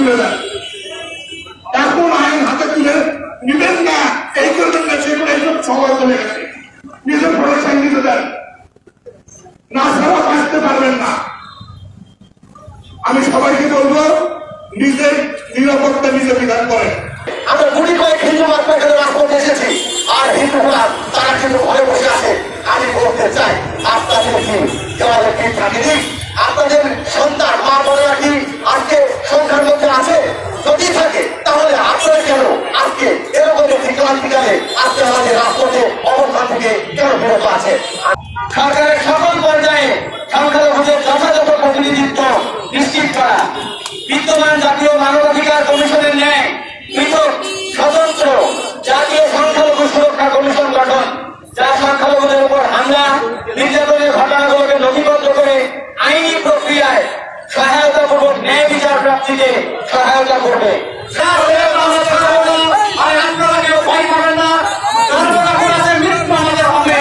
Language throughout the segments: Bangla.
তুলে দেন। এখন আইন হাতে তুলে নিবেন না, এই করবেন না, সেগুলো এইসব সময় চলে গেছে। নিজের প্রোটেকশন নিতে দেন, না ছাড়া বাঁচতে পারবেন না। আমি সবাইকে বলবো, নিজের নিরাপত্তা নিজে বিধান করেন। আমরা গুলি কয়েক হিন্দু মাত্রা রাজপথে এসেছি, আর হিন্দুরা তারা কিন্তু ঘরে বসে আছে। আমি বলতে চাই, আপনাদের কি দেওয়ালে কি থাকেনি? আপনাদের সন্তান মা বোনেরা কি আজকে সংখ্যার মধ্যে আছে? যদি থাকে তাহলে আপনারা কেন আজকে এরকম একটি ক্লান্তিকালে আজকে আমাদের রাজপথে অবস্থান থেকে কেন বিরত আছে? সরকারের সকল পর্যায়ে সংখ্যালঘুদের যথাযথ প্রতিনিধিত্ব নিশ্চিত করা, বিদ্যমান জাতীয় মানবাধিকার কমিশনের ন্যায় পৃথক স্বতন্ত্র জাতীয় সংখ্যালঘু সুরক্ষা কমিশন গঠন, যা সংখ্যালঘুদের উপর হামলা নির্যাতনের ঘটনাগুলোকে নথিবদ্ধ করে আইনি প্রক্রিয়ায় সহায়তাপূর্বক ন্যায় বিচার প্রাপ্তিতে সহায়তা করবে। আপনারা কেউ ভয় পাবেন না, মৃত্যু আমাদের হবে।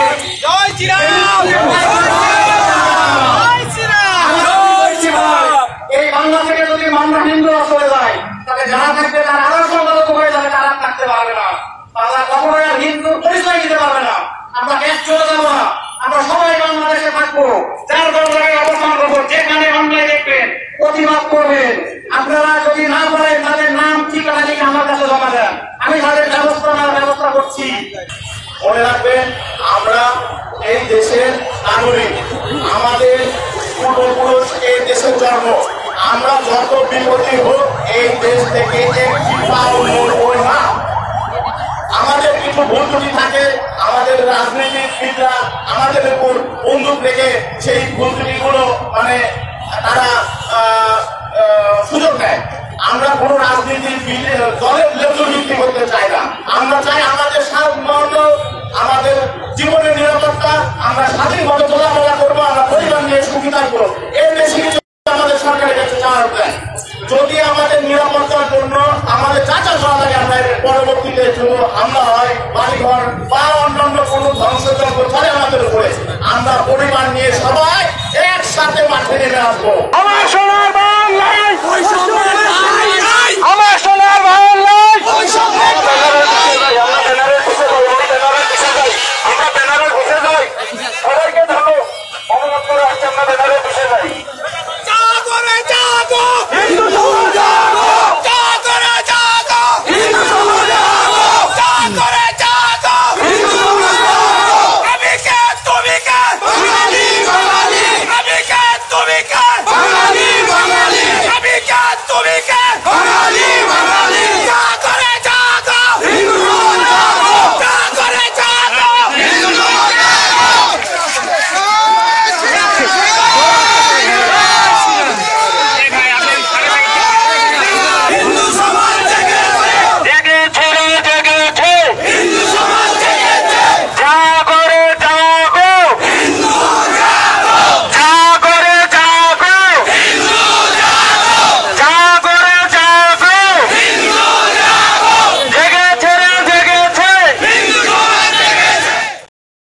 এই বাংলা থেকে যদি আমরা হিন্দুরা চলে যায়, তাহলে যারা থাকবে তারা আরো সংখ্যালঘু হয়ে যাবে, তারা থাকতে পারবে না, তারা কখনোই আর হিন্দুর পরিচয় দিতে পারবে না। আমরা এক চলে যাবো না, আমরা সবাই বাংলাদেশে থাকবো, যার জায়গায় অবস্থান করবো, যেখানে অন্যায় দেখবেন প্রতিবাদ করবেন। আপনারা যদি না বলেন তাদের নাম ঠিকানা লিখে আমার কাছে জমা দেন, আমি তাদের ব্যবস্থা করছি। মনে রাখবেন, আমরা এই দেশের নাগরিক, আমাদের পূর্বপুরুষ এই দেশের জন্ম। আমরা যত বিপত্তি হোক এই দেশ থেকে একটি পাও নড়বো না। আমাদের কিছু ভুল ত্রুটি থাকে, আমাদের রাজনীতিবিদরা আমাদের উপর বন্দুক রেখে সেই ভুল ত্রুটিগুলো মানে তারা সুযোগ দেয়। আমরা কোন রাজনীতির দলের লেবল ভিত্তি করতে চাই না। আমরা চাই আমাদের সার্বভৌমত্ব, আমাদের জীবনের নিরাপত্তা, আমরা স্বাধীনভাবে চলাফেরা করবো, আমরা পরিবার নিয়ে সুখী থাকবো। এর বেশি কিছু আমাদের সরকারের কাছে চাওয়ার দেয়। যদি আমাদের নিরাপত্তার জন্য আমাদের চাচা করা লাগে, আমরা পরবর্তীতে হামলা হয়, বাড়িঘর বা অন্যান্য কোন ধ্বংসযজ্ঞ চলে আমাদের উপরে, আমরা পরিবার নিয়ে সবাই একসাথে মাঠে নেমে আসবো। আমার সোনার বাংলায়, আমার সোনার বাংলায়, আমরা ব্যানারে বসে যাই, সবাইকে ধরো অবগত করে আসছে, আমরা ব্যানারে বসে যাই। তুমি কে